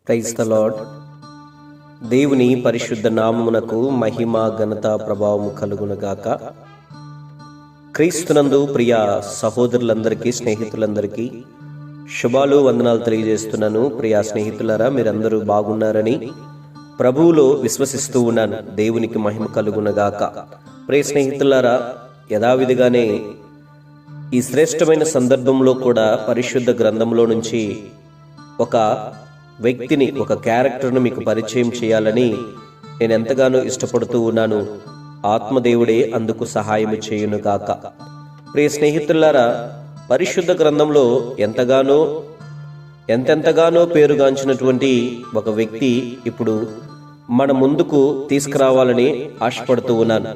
Praise the lord. దేవుని పరిశుద్ధ నామమునకు మహిమ ఘనత ప్రభావము కలుగునుగాక. క్రీస్తునందు ప్రియ సహోదరులందరికీ, స్నేహితులందరికీ శుభాలు, వందనాలు తెలియజేస్తున్నాను. ప్రియ స్నేహితులారా, మీరందరూ బాగున్నారని ప్రభువులో విశ్వసిస్తూ ఉన్నాను. దేవునికి మహిమ కలుగునుగాక. ప్రియ స్నేహితులారా, యథావిధిగానే ఈ శ్రేష్టమైన సందర్భంలో కూడా పరిశుద్ధ గ్రంథంలో నుంచి ఒక వ్యక్తిని, ఒక క్యారెక్టర్ను మీకు పరిచయం చేయాలని నేను ఎంతగానో ఇష్టపడుతూ ఉన్నాను. ఆత్మదేవుడే అందుకు సహాయం చేయునుగాక. ప్రియ స్నేహితులారా, పరిశుద్ధ గ్రంథంలో ఎంతెంతగానో పేరుగాంచినటువంటి ఒక వ్యక్తి ఇప్పుడు మన ముందుకు తీసుకురావాలని ఆశపడుతూ ఉన్నాను.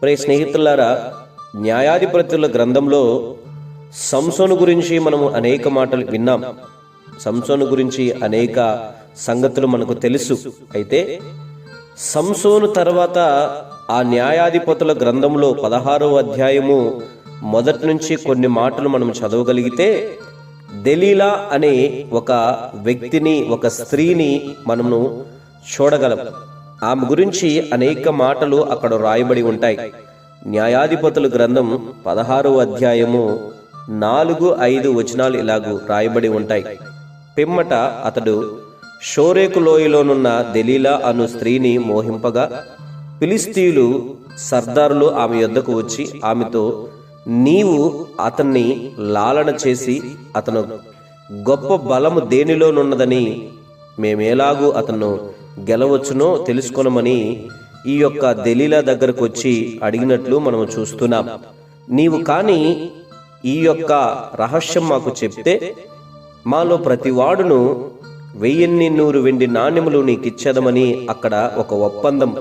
ప్రియ స్నేహితులారా, న్యాయాధిపతుల గ్రంథంలో సంసోను గురించి మనము అనేక మాటలు విన్నాం. సంసోను గురించి అనేక సంగతులు మనకు తెలుసు. అయితే సంసోను తర్వాత ఆ న్యాయాధిపతుల గ్రంథంలో 16వ అధ్యాయము మొదటి నుంచి కొన్ని మాటలు మనం చదవగలిగితే దెలీలా అనే ఒక వ్యక్తిని, ఒక స్త్రీని మనము చూడగలం. ఆమె గురించి అనేక మాటలు అక్కడ రాయబడి ఉంటాయి. న్యాయాధిపతుల గ్రంథం 16వ అధ్యాయము 4-5 వచనాలు ఇలాగూ రాయబడి ఉంటాయి. పిమ్మట అతడు షోరేకు లోయలోనున్న దెలీలా అను స్త్రీని మోహింపగా ఫిలిష్తీయులు సర్దారులు ఆమె యొద్దకు వచ్చి ఆమెతో, నీవు అతన్ని లాలన చేసి అతను గొప్ప బలము దేనిలోనున్నదని మేమేలాగూ అతను గెలవచ్చునో తెలుసుకొనమని ఈ యొక్క దెలీలా దగ్గరకు వచ్చి అడిగినట్లు మనం చూస్తున్నాం. నీవు కాని ఈ యొక్క రహస్యం మాకు చెప్తే మాలో ప్రతివాడును 1100 వెండి నాణ్యములు నీకిచ్చేదమని అక్కడ ఒక ఒప్పందం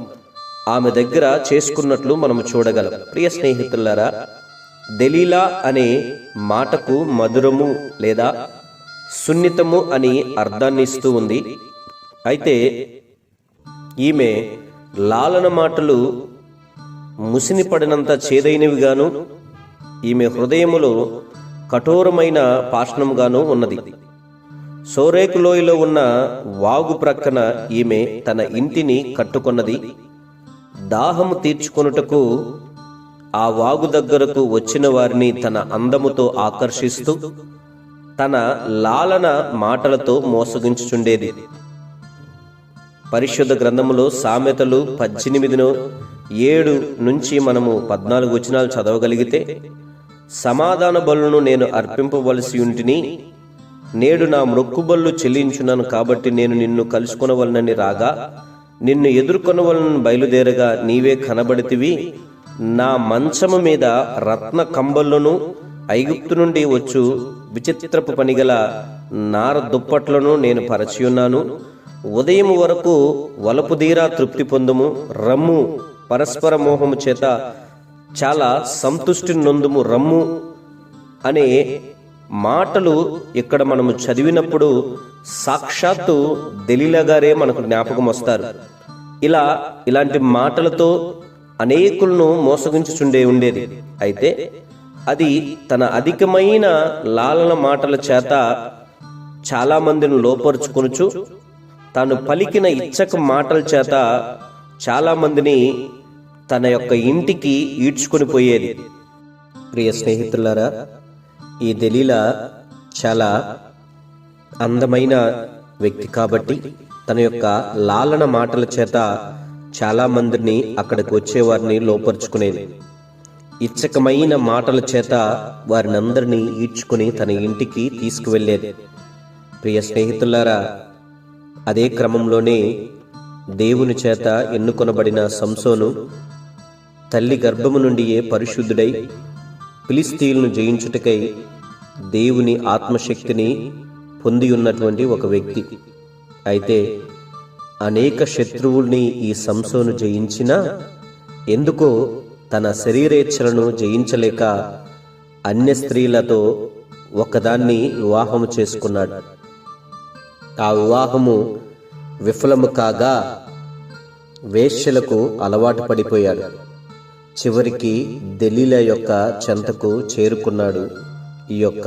ఆమె దగ్గర చేసుకున్నట్లు మనం చూడగలం. ప్రియ స్నేహితులారా, దెలీలా అనే మాటకు మధురము లేదా సున్నితము అని అర్థాన్ని ఇస్తూ ఉంది. అయితే ఈమె లాలన మాటలు ముసిని పడినంత చేదైనవిగాను, ఈమె హృదయములో కఠోరమైన పాషణంగాను ఉన్నది. షోరేకు లోయలో ఉన్న వాగు ప్రక్కన ఈమె తన ఇంటిని కట్టుకొన్నది. దాహము తీర్చుకొనుటకు ఆ వాగు దగ్గరకు వచ్చిన వారిని తన అందముతో ఆకర్షిస్తూ తన లాలన మాటలతో మోసగించుచుండేది. పరిశుద్ధ గ్రంథములో సామెతలు 18:7 నుంచి మనము 14 వచనాలు చదవగలిగితే, సమాధాన బలును నేను అర్పింపవలసి ఉంటిని, నేడు నా మ్రొక్కుబళ్ళు చెల్లించున్నాను కాబట్టి నేను నిన్ను కలుసుకొనవలనని రాగా, నిన్ను ఎదుర్కొనవలనని బయలుదేరగా నీవే కనబడితివి. నా మంచము మీద రత్న కంబళ్ళను, ఐగుప్తు నుండి వచ్చు విచిత్రపు పనిగల నార దుప్పట్లను నేను పరచియున్నాను. ఉదయం వరకు వలపుదీరా తృప్తి పొందుము, రమ్ము, పరస్పర మోహము చేత చాలా సంతుష్టి నొందుము, రమ్ము అనే మాటలు ఇక్కడ మనము చదివినప్పుడు సాక్షాత్తు దెలీలా గారే మనకు జ్ఞాపకం వస్తారు. ఇలాంటి మాటలతో అనేకులను మోసగించుచుండే ఉండేది. అయితే అది తన అధికమైన లాలన మాటల చేత చాలా మందిని లోపరుచుకొనుచు, తాను పలికిన ఇచ్చక మాటల చేత చాలా మందిని తన యొక్క ఇంటికి ఈడ్చుకొని పోయేది. ప్రియ స్నేహితులారా, ఈ దెలీలా చాలా అందమైన వ్యక్తి కాబట్టి తన యొక్క లాలన మాటల చేత చాలా మందిని అక్కడికి వచ్చేవారిని లోపరుచుకునేది. ఇచ్చకమైన మాటల చేత వారిని అందరినీ ఈడ్చుకుని తన ఇంటికి తీసుకువెళ్ళేది. ప్రియ స్నేహితులారా, అదే క్రమంలోనే దేవుని చేత ఎన్నుకొనబడిన సంసోను తల్లి గర్భము నుండియే పరిశుద్ధుడై ఫిలిష్తీయులను జయించుటకై దేవుని ఆత్మశక్తిని పొంది ఉన్నటువంటి ఒక వ్యక్తి. అయితే అనేక శత్రువుల్ని ఈ సంసోను జయించినా ఎందుకో తన శరీరేచ్ఛలను జయించలేక అన్య స్త్రీలతో ఒకదాన్ని వివాహము చేసుకున్నాడు. ఆ వివాహము విఫలము కాగా వేశ్యలకు అలవాటు పడిపోయాడు. చివరికి దెలీలా యొక్క చెంతకు చేరుకున్నాడు ఈ యొక్క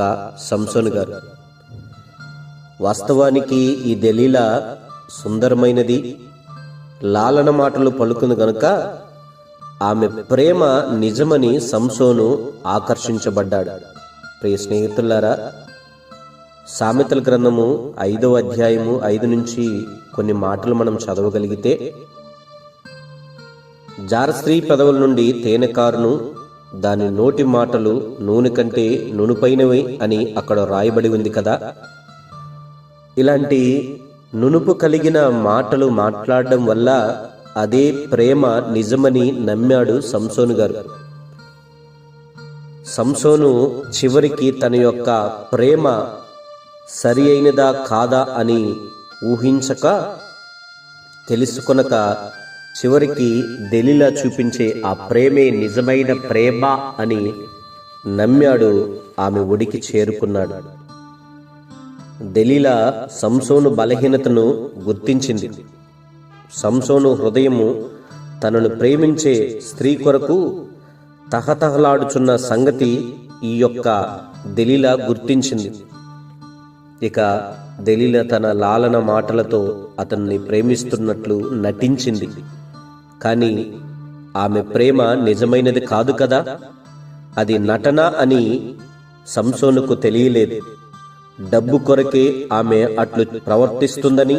సంసోను గారు. వాస్తవానికి ఈ దెలీలా సుందరమైనది, లాలన మాటలు పలుకును గనుక ఆమె ప్రేమ నిజమని సంసోను ఆకర్షించబడ్డాడు. ప్రియ స్నేహితులారా, సామెతల గ్రంథము 5వ అధ్యాయము 5 నుంచి కొన్ని మాటలు మనం చదవగలిగితే, జారస్త్రీ పెదవుల నుండి తేనె కారును, దాని నోటి మాటలు నూనె కంటే నునుపైనవి అని అక్కడ రాయబడి ఉంది కదా. ఇలాంటి నునుపు కలిగిన మాటలు మాట్లాడడం వల్ల అదే ప్రేమ నిజమని నమ్మాడు సంసోను గారు. సంసోను చివరికి తన యొక్క ప్రేమ సరి అయినదా కాదా అని ఊహించక, తెలుసుకొనక, చివరికి దెలీలా చూపించే ఆ ప్రేమే నిజమైన ప్రేమ అని నమ్మాడు. ఆమె ఒడికి చేరుకున్నాడు. దెలీలా సంసోను బలహీనతను గుర్తించింది. సంసోను హృదయము తనను ప్రేమించే స్త్రీ కొరకు తహతహలాడుచున్న సంగతి ఈ యొక్క దెలీలా గుర్తించింది. ఇక దెలీలా తన లాలన మాటలతో అతన్ని ప్రేమిస్తున్నట్లు నటించింది. కానీ ఆమె ప్రేమ నిజమైనది కాదు కదా. అది నటన అని సంసోనుకు తెలియలేదు. డబ్బు కొరకే ఆమె అట్లు ప్రవర్తిస్తుందని,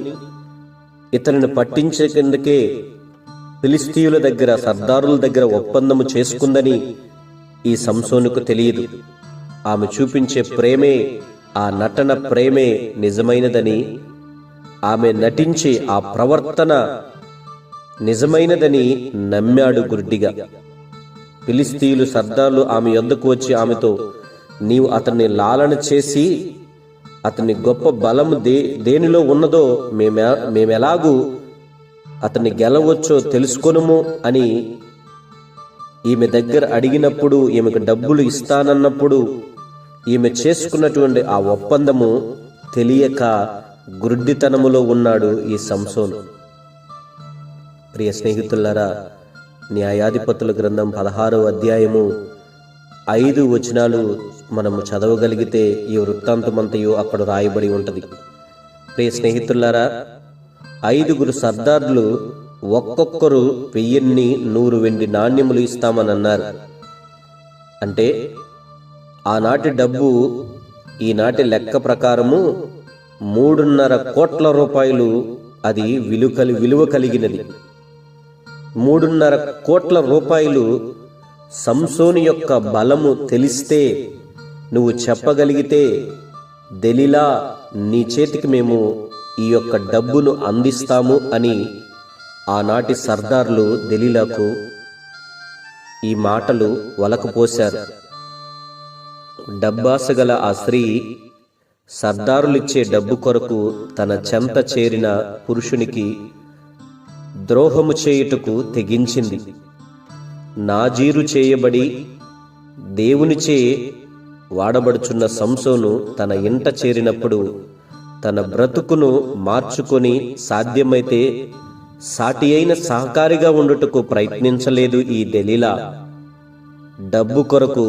ఇతనిని పట్టించేందుకే ఫిలిస్తీయుల దగ్గర, సర్దారుల దగ్గర ఒప్పందము చేసుకుందని ఈ సంసోనుకు తెలియదు. ఆమె చూపించే ప్రేమే, ఆ నటన ప్రేమే నిజమైనదని, ఆమె నటించే ఆ ప్రవర్తన నిజమైనదని నమ్మాడు గుడ్డిగా. ఫిలిస్తీయులు, సర్దార్లు ఆమె యొద్దకు వచ్చి ఆమెతో, నీవు అతన్ని లాలన చేసి అతని గొప్ప బలము దేనిలో ఉన్నదో మేమెలాగూ అతన్ని గెలవచ్చో తెలుసుకొనుము అని ఈమె దగ్గర అడిగినప్పుడు, ఈమెకు డబ్బులు ఇస్తానన్నప్పుడు ఈమె చేసుకున్నటువంటి ఆ ఒప్పందము తెలియక గుడ్డితనములో ఉన్నాడు ఈ సంసోను. ప్రియ స్నేహితులారా, న్యాయాధిపతుల గ్రంథం 16వ అధ్యాయము 5 వచనాలు మనము చదవగలిగితే ఈ వృత్తాంతమంతయు అక్కడ రాయబడి ఉంటది. ప్రియ స్నేహితులారా, 5 సర్దార్లు ఒక్కొక్కరు 1000 వెండి నాణ్యములు ఇస్తామని అన్నారు. అంటే ఆనాటి డబ్బు ఈనాటి లెక్క ప్రకారము 3.5 కోట్ల రూపాయలు అది విలువ కలిగినది. 3.5 కోట్ల రూపాయలు సంసోను యొక్క బలము తెలిస్తే, నువ్వు చెప్పగలిగితే, దెలీలా నీ చేతికి మేము ఈ యొక్క డబ్బును అందిస్తాము అని ఆనాటి సర్దార్లు దెలీలాకు ఈ మాటలు వలకపోశారు. డబ్బాస గల ఆ స్త్రీ సర్దారులిచ్చే డబ్బు కొరకు తన చెంత చేరిన పురుషునికి ద్రోహము చేయుటకు తెగించింది. నాజీరు చేయబడి దేవునిచే వాడబడుచున్న సంసోను తన ఇంట చేరినప్పుడు తన బ్రతుకును మార్చుకొని సాధ్యమైతే సాటి అయిన సహకారిగా ఉండుటకు ప్రయత్నించలేదు ఈ దెలీలా. డబ్బు కొరకు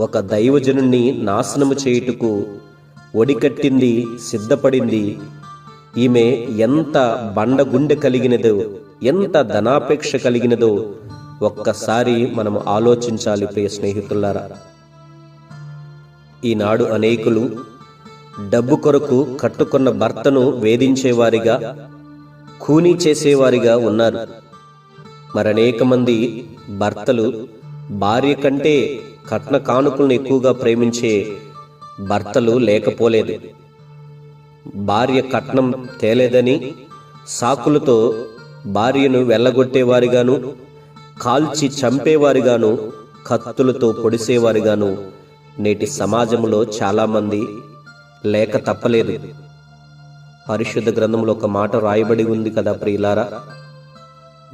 ఒక దైవజనుణ్ణి నాశనము చేయుటకు ఒడికట్టింది, సిద్ధపడింది. ఈమె ఎంత బండగుండె కలిగినదో, ఎంత ధనాపేక్ష కలిగినదో ఒక్కసారి మనము ఆలోచించాలి. ప్రియ స్నేహితులారా, ఈనాడు అనేకులు డబ్బు కొరకు కట్టుకున్న భర్తను వేధించేవారిగా, ఖూనీ చేసేవారిగా ఉన్నారు. మరనేక మంది భర్తలు భార్య కంటే కట్న కానుకలను ఎక్కువగా ప్రేమించే భర్తలు లేకపోలేదు. భార్య కట్నం తేలేదని సాకులతో భార్యను వెళ్ళగొట్టేవారిగాను, కాల్చి చంపేవారిగాను, కత్తులతో పొడిసేవారిగాను నేటి సమాజంలో చాలామంది లేక తప్పలేదు. పరిశుద్ధ గ్రంథంలో ఒక మాట రాయబడి ఉంది కదా ప్రియులారా,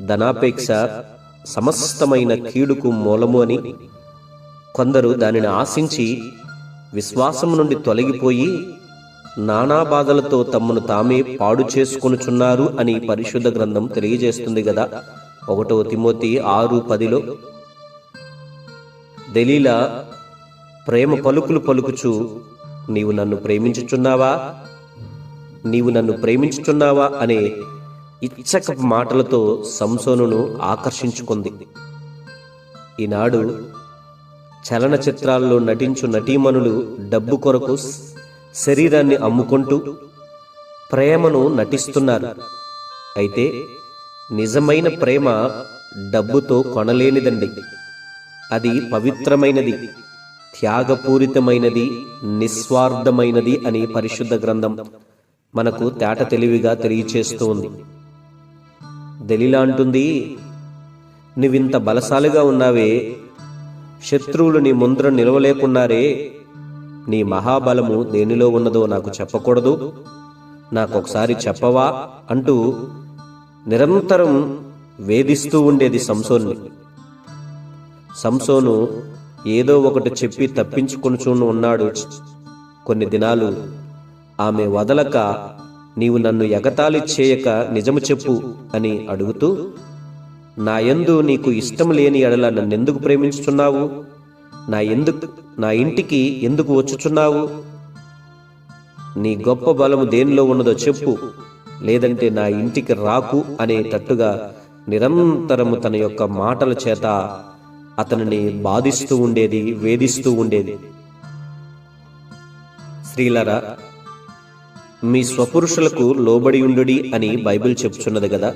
ధనాపేక్ష సమస్తమైన కీడుకు మూలము అని. కొందరు దానిని ఆశించి విశ్వాసము నుండి తొలగిపోయి నానా బాధలతో తమను తామే పాడు చేసుకొనుచున్నారు అని పరిశుద్ధ గ్రంథం తెలియజేస్తుంది కదా. 1 తిమోతి 6:10 దెలీలా ప్రేమ పలుకులు పలుకుచు, నీవు నన్ను ప్రేమించుచున్నావా? నీవు నన్ను ప్రేమించుచున్నావా అనే ఇచ్చకపు మాటలతో సంసోనును ఆకర్షించుకుంది. ఈనాడు చలనచిత్రాల్లో నటించు నటీమణులు డబ్బు కొరకు శరీరాన్ని అమ్ముకుంటూ ప్రేమను నటిస్తున్నారు. అయితే నిజమైన ప్రేమ డబ్బుతో కొనలేనిదండి. అది పవిత్రమైనది, త్యాగపూరితమైనది, నిస్వార్థమైనది అని పరిశుద్ధ గ్రంథం మనకు తేట తెలివిగా తెలియచేస్తూ ఉంది. దెలీలా అంటుంది, నువ్వింత బలశాలిగా ఉన్నావే, శత్రువులు నీ ముందర నిలవలేకున్నారే, నీ మహాబలము దేనిలో ఉన్నదో నాకు చెప్పకూడదు, నాకొకసారి చెప్పవా అంటూ నిరంతరం వేధిస్తూ ఉండేది సంసోన్ని. సంసోను ఏదో ఒకటి చెప్పి తప్పించుకొనుచూ ఉన్నాడు. కొన్ని దినాలు ఆమె వదలక, నీవు నన్ను ఎగతాళి చేయక నిజము చెప్పు అని అడుగుతూ, నా యందు నీకు ఇష్టం లేని ఎడల నన్నెందుకు ప్రేమించుచున్నావు, నా ఇంటికి ఎందుకు వచ్చుచున్నావు, నీ గొప్ప బలము దేనిలో ఉన్నదో చెప్పు, లేదంటే నా ఇంటికి రాకు అనేటట్టుగా నిరంతరము తన యొక్క మాటల చేత అతనిని బాధిస్తూ ఉండేది, వేధిస్తూ ఉండేది. స్త్రీలారా, మీ స్వపురుషులకు లోబడి ఉండుడి అని బైబిల్ చెప్తున్నది కదా.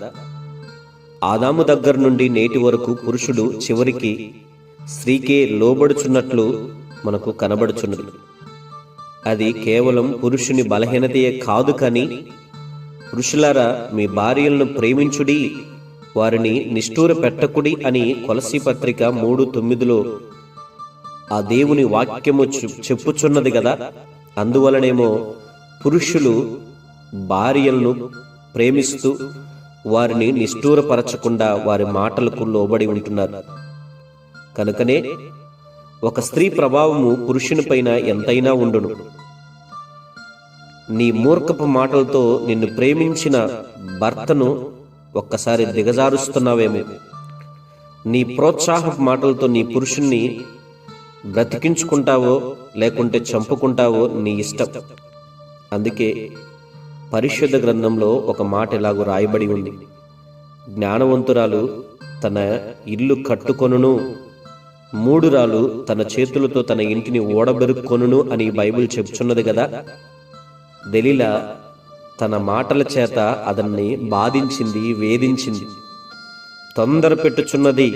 ఆదాము దగ్గర నుండి నేటి వరకు పురుషుడు చివరికి స్త్రీకే లోబడుచున్నట్లు మనకు కనబడుచున్నది. అది కేవలం పురుషుని బలహీనతయే కాదు, కానీ పురుషులారా, మీ భార్యలను ప్రేమించుడి, వారిని నిష్ఠూర పెట్టకుడి అని కొలసీ పత్రిక 3:9 ఆ దేవుని వాక్యము చెప్పుచున్నది కదా. అందువలనేమో పురుషులు భార్యలను ప్రేమిస్తూ వారిని నిష్ఠూరపరచకుండా వారి మాటలకు లోబడి ఉంటున్నారు. కనుకనే ఒక స్త్రీ ప్రభావము పురుషుని పైన ఎంతైనా ఉండును. నీ మూర్ఖపు మాటలతో నిన్ను ప్రేమించిన భర్తను ఒక్కసారి దిగజారుస్తున్నావేమో. నీ ప్రోత్సాహపు మాటలతో నీ పురుషుణ్ణి బ్రతికించుకుంటావో లేకుంటే చంపుకుంటావో నీ ఇష్టం. అందుకే పరిశుద్ధ గ్రంథంలో ఒక మాట ఇలాగూ రాయబడి ఉంది, జ్ఞానవంతురాలు తన ఇల్లు కట్టుకొనును, మూఢురాలు తన చేతులతో తన ఇంటిని ఓడబెరుక్కొనును అని బైబిల్ చెప్తున్నది కదా. దెలీలా తన మాటల చేత అతన్ని బాధించింది, వేధించింది, తొందర పెట్టుచున్నది.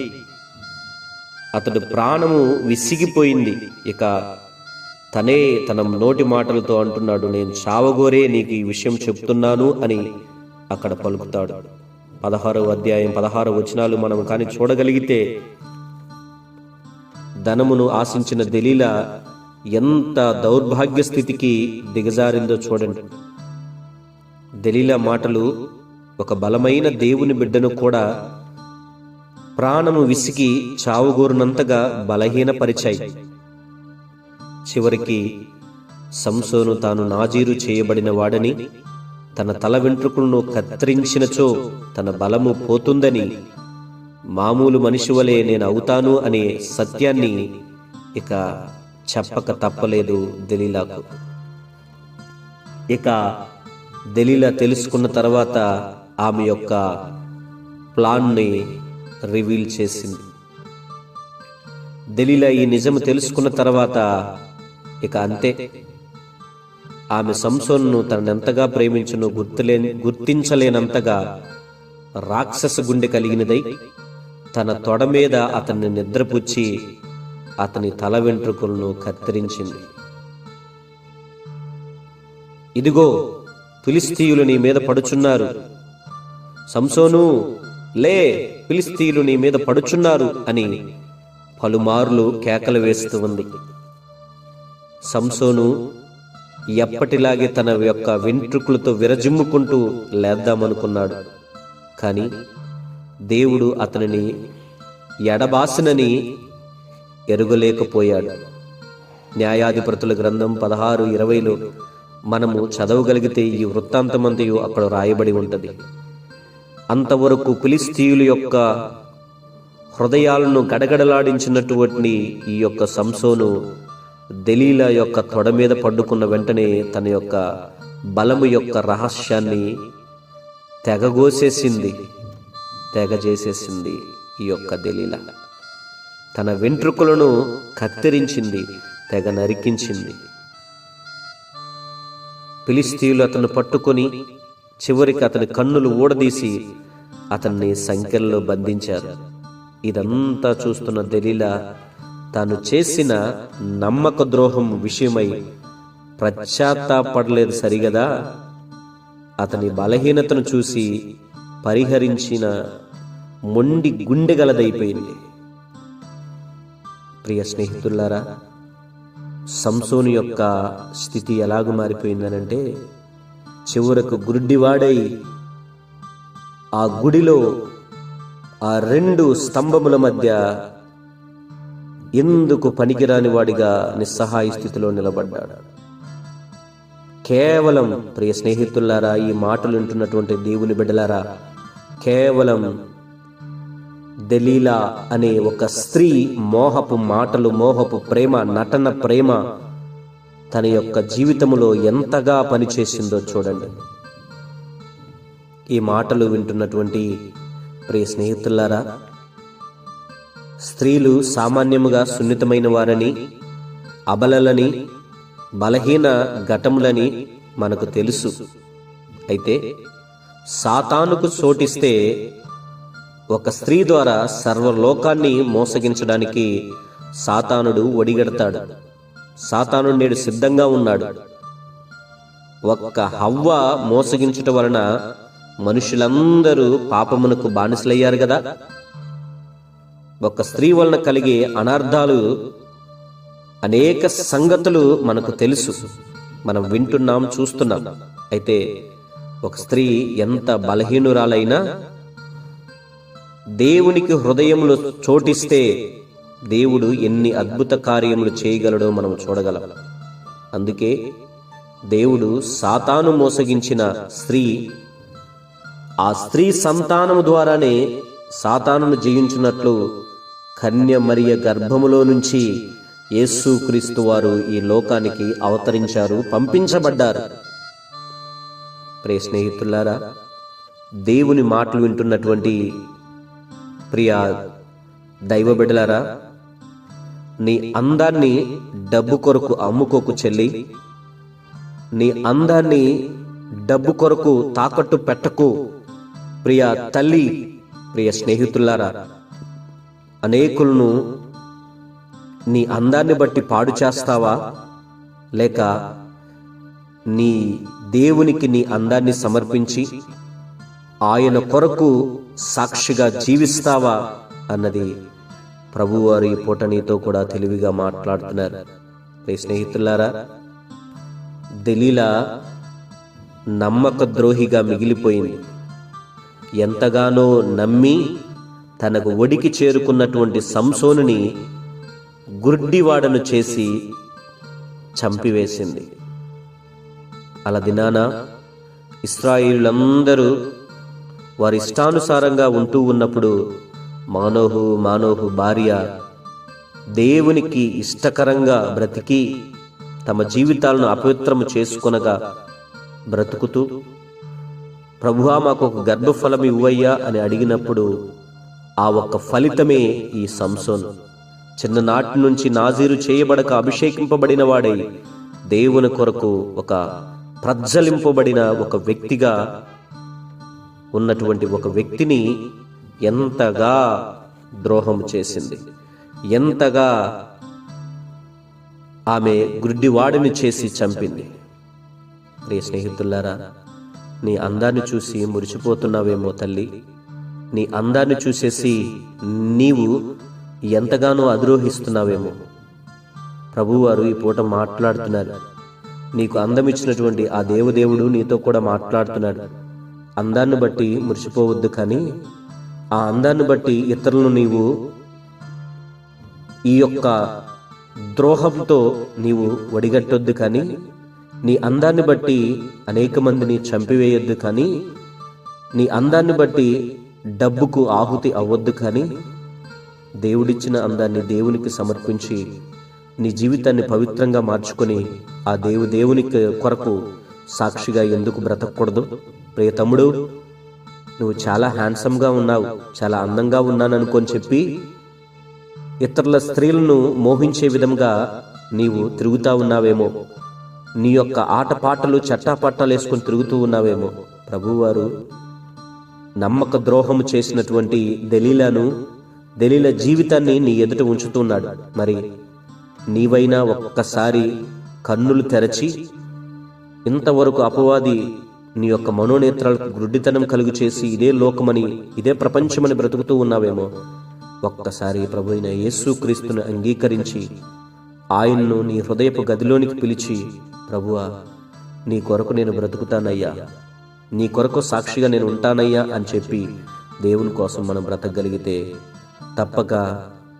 అతడు ప్రాణము విసిగిపోయింది. ఇక తనే తన నోటి మాటలతో అంటున్నాడు, నేను చావగోరే నీకు ఈ విషయం చెప్తున్నాను అని అక్కడ పలుకుతాడు. 16వ అధ్యాయం 16 వచనాలు మనం కానీ చూడగలిగితే, ధనమును ఆశించిన దెలీలా ఎంత దౌర్భాగ్య స్థితికి దిగజారిందో చూడండి. దెలీలా మాటలు ఒక బలమైన దేవుని బిడ్డను కూడా ప్రాణము విసిగి చావుగోరునంతగా బలహీనపరిచాయి. చివరికి సంసోను తాను నాజీరు చేయబడిన వాడని, తన తల వెంట్రుకలను కత్తిరించినచో తన బలము పోతుందని, మామూలు మనిషి వలె నేను అవుతాను అనే సత్యాన్ని ఇక చెప్పక తప్పలేదు దెలీలాకు. ఇక దెలీలా తెలుసుకున్న తర్వాత ఆమె యొక్క ప్లాన్ని రివీల్ చేసింది. దెలీలా ఈ నిజము తెలుసుకున్న తర్వాత ఇక అంతే, ఆమె సంసోనును తనెంతగా ప్రేమించును గుర్తించలేనంతగా రాక్షస గుండె కలిగినదై తన తొడ మీద అతన్ని నిద్రపుచ్చి అతని తల వెంట్రుకలను కత్తిరించింది. ఇదిగో, ఫిలిస్తీయులు నీ మీద పడుచున్నారు, సంసోను లే, ఫిలిస్తీయులు నీ మీద పడుచున్నారు అని పలుమార్లు కేకలు వేస్తూ ఉంది. సంసోను ఎప్పటిలాగే తన యొక్క వెంట్రుకలతో విరజిమ్ముకుంటూ లేద్దామనుకున్నాడు. కానీ దేవుడు అతనిని ఎడబాసినని ఎరుగలేకపోయాడు. న్యాయాధిపతుల గ్రంథం 16:20 మనము చదవగలిగితే ఈ వృత్తాంతమంతయు అక్కడ రాయబడి ఉంటుంది. అంతవరకు ఫిలిస్తీయుల యొక్క హృదయాలను గడగడలాడించినటువంటి ఈ యొక్క సంసోను దెలీలా యొక్క తొడ మీద పడ్డుకున్న వెంటనే తన యొక్క బలము యొక్క రహస్యాన్ని తెగజేసేసింది ఈ యొక్క దెలీలా. తన వెంట్రుకలను కత్తిరించింది, తెగ నరికించింది. ఫిలిష్తీయులు అతను పట్టుకొని చివరికి అతని కన్నులు ఊడదీసి అతన్ని సంకెల్లో బంధించారు. ఇదంతా చూస్తున్న దెలీలా తాను చేసిన నమ్మక ద్రోహం విషయమై పశ్చాత్తాపడలేదు సరిగదా. అతని బలహీనతను చూసి పరిహరించిన మొండి గుండె గలదైపోయింది. ప్రియ స్నేహితులారా, సంసోను యొక్క స్థితి ఎలాగూ మారిపోయిందనంటే, చివరకు గుడ్డివాడై ఆ గుడిలో ఆ 2 స్తంభముల మధ్య ఎందుకు పనికిరాని వాడిగా నిస్సహాయ స్థితిలో నిలబడ్డాడు. కేవలం ప్రియ స్నేహితులారా, ఈ మాటలు వింటున్నటువంటి దేవుని బిడ్డలారా, కేవలం దెలీలా అనే ఒక స్త్రీ మోహపు మాటలు, మోహపు ప్రేమ, నటన ప్రేమ తన యొక్క జీవితంలో ఎంతగా పనిచేసిందో చూడండి. ఈ మాటలు వింటున్నటువంటి ప్రియ స్నేహితులారా, స్త్రీలు సామాన్యముగా సున్నితమైన వారని, అబలలని, బలహీన ఘటములని మనకు తెలుసు. అయితే సాతానుకు చోటిస్తే ఒక స్త్రీ ద్వారా సర్వలోకాన్ని మోసగించడానికి సాతానుడు ఒడిగడతాడు. సాతానుడు నేడు సిద్ధంగా ఉన్నాడు. ఒక్క హవ్వ మోసగించుట వలన మనుషులందరూ పాపమునకు బానిసలయ్యారు కదా. ఒక స్త్రీ వలన కలిగే అనర్థాలు, అనేక సంగతులు మనకు తెలుసు, మనం వింటున్నాం, చూస్తున్నాం. అయితే ఒక స్త్రీ ఎంత బలహీనురాలైనా దేవునికి హృదయంలో చోటిస్తే దేవుడు ఎన్ని అద్భుత కార్యములు చేయగలడో మనం చూడగలం. అందుకే దేవుడు సాతాను మోసగించిన స్త్రీ, ఆ స్త్రీ సంతానము ద్వారానే సాతానును జయించినట్లు కన్య మరియ గర్భములో నుంచి యేసుక్రీస్తు వారు ఈ లోకానికి అవతరించారు, పంపించబడ్డారు. ప్రియ స్నేహితులారా, దేవుని మాటలు వింటున్నటువంటి ప్రియ దైవ బిడ్డలారా, నీ అందాన్ని డబ్బు కొరకు అమ్ముకోకు చెల్లి. నీ అందాన్ని డబ్బు కొరకు తాకట్టు పెట్టకు ప్రియ తల్లి. ప్రియ స్నేహితులారా, అనేకులను నీ అందాన్ని బట్టి పాడు చేస్తావా, లేక నీ దేవునికి నీ అందాన్ని సమర్పించి ఆయన కొరకు సాక్షిగా జీవిస్తావా అన్నది ప్రభువారు ఈ పూట నీతో కూడా తెలివిగా మాట్లాడుతున్నారు. స్నేహితులారా, దెలీలా నమ్మక ద్రోహిగా మిగిలిపోయింది. ఎంతగానో నమ్మి తనకు ఒడికి చేరుకున్నటువంటి సంసోనుని గుడ్డివాడను చేసి చంపివేసింది. అలా దినాన ఇశ్రాయేలులందరూ వారి ఇష్టానుసారంగా ఉంటూ ఉన్నప్పుడు మానోహు భార్య దేవునికి ఇష్టకరంగా బ్రతికి తమ జీవితాలను అపవిత్రము చేసుకొనగా బ్రతుకుతూ, ప్రభువా మాకు ఒక గర్భఫలం ఇవ్వయ్యా అని అడిగినప్పుడు ఆ ఒక్క ఫలితమే ఈ సంసోను. చిన్ననాటి నుంచి నాజీరు చేయబడక అభిషేకింపబడిన వాడై దేవుని కొరకు ఒక ప్రజ్వలింపబడిన ఒక వ్యక్తిగా ఉన్నటువంటి ఒక వ్యక్తిని ఎంతగా ద్రోహం చేసింది, ఎంతగా ఆమె గుడ్డివాడిని చేసి చంపింది. ప్రియ స్నేహితులారా, నీ అందాన్ని చూసి మురిసిపోతున్నావేమో తల్లి. నీ అందాన్ని చూసేసి నీవు ఎంతగానో అద్రోహిస్తున్నావేమో. ప్రభువారు ఈ పూట మాట్లాడుతున్నారు. నీకు అందం ఇచ్చినటువంటి ఆ దేవుడు నీతో కూడా మాట్లాడుతున్నాడు. అందాన్ని బట్టి మురిసిపోవద్దు, కానీ ఆ అందాన్ని బట్టి ఇతరులను నీవు ఈ యొక్క ద్రోహంతో నీవు ఒడిగట్టొద్దు, కానీ నీ అందాన్ని బట్టి అనేక మందిని చంపివేయొద్దు, కానీ నీ అందాన్ని బట్టి డబ్బుకు ఆహుతి అవ్వద్దు, కానీ దేవుడిచ్చిన అందాన్ని దేవునికి సమర్పించి నీ జీవితాన్ని పవిత్రంగా మార్చుకొని ఆ దేవునికి కొరకు సాక్షిగా ఎందుకు బ్రతకూడదు? ప్రియ తమ్ముడు, నువ్వు చాలా హ్యాండ్సమ్గా ఉన్నావు, చాలా అందంగా ఉన్నాననుకొని చెప్పి ఇతరుల స్త్రీలను మోహించే విధంగా నీవు తిరుగుతా ఉన్నావేమో. నీ యొక్క ఆటపాటలు చట్టాపట్టాలు వేసుకొని తిరుగుతూ ఉన్నావేమో. ప్రభువారు నమ్మక ద్రోహము చేసినటువంటి దెలీలా జీవితాన్ని నీ ఎదుట ఉంచుతున్నాడు. మరి నీవైనా ఒక్కసారి కన్నులు తెరచి, ఇంతవరకు అపవాది నీ యొక్క మనోనేత్రాలకు గుడ్డితనం కలుగు చేసి ఇదే లోకమని, ఇదే ప్రపంచమని బ్రతుకుతూ ఉన్నావేమో. ఒక్కసారి ప్రభు అయిన యేసుక్రీస్తును అంగీకరించి ఆయన్ను నీ హృదయపు గదిలోనికి పిలిచి, ప్రభువా, నీ కొరకు నేను బ్రతుకుతానయ్యా, నీ కొరకు సాక్షిగా నేను ఉంటానయ్యా అని చెప్పి దేవుని కోసం మనం బ్రతకగలిగితే తప్పక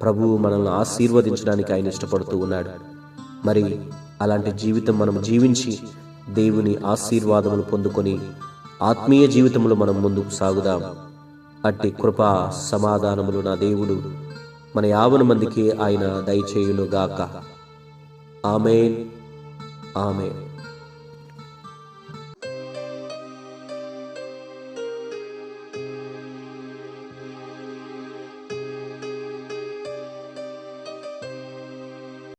ప్రభువు మనల్ని ఆశీర్వదించడానికి ఆయన ఇష్టపడుతూ ఉన్నాడు. మరి అలాంటి జీవితం మనం జీవించి దేవుని ఆశీర్వాదములు పొందుకొని ఆత్మీయ జీవితంలో మనం ముందుకు సాగుదాం. అట్టి కృపా సమాధానములు నా దేవుడు మన 50 మందికి ఆయన దయచేయునుగాక. ఆమేన్, ఆమేన్.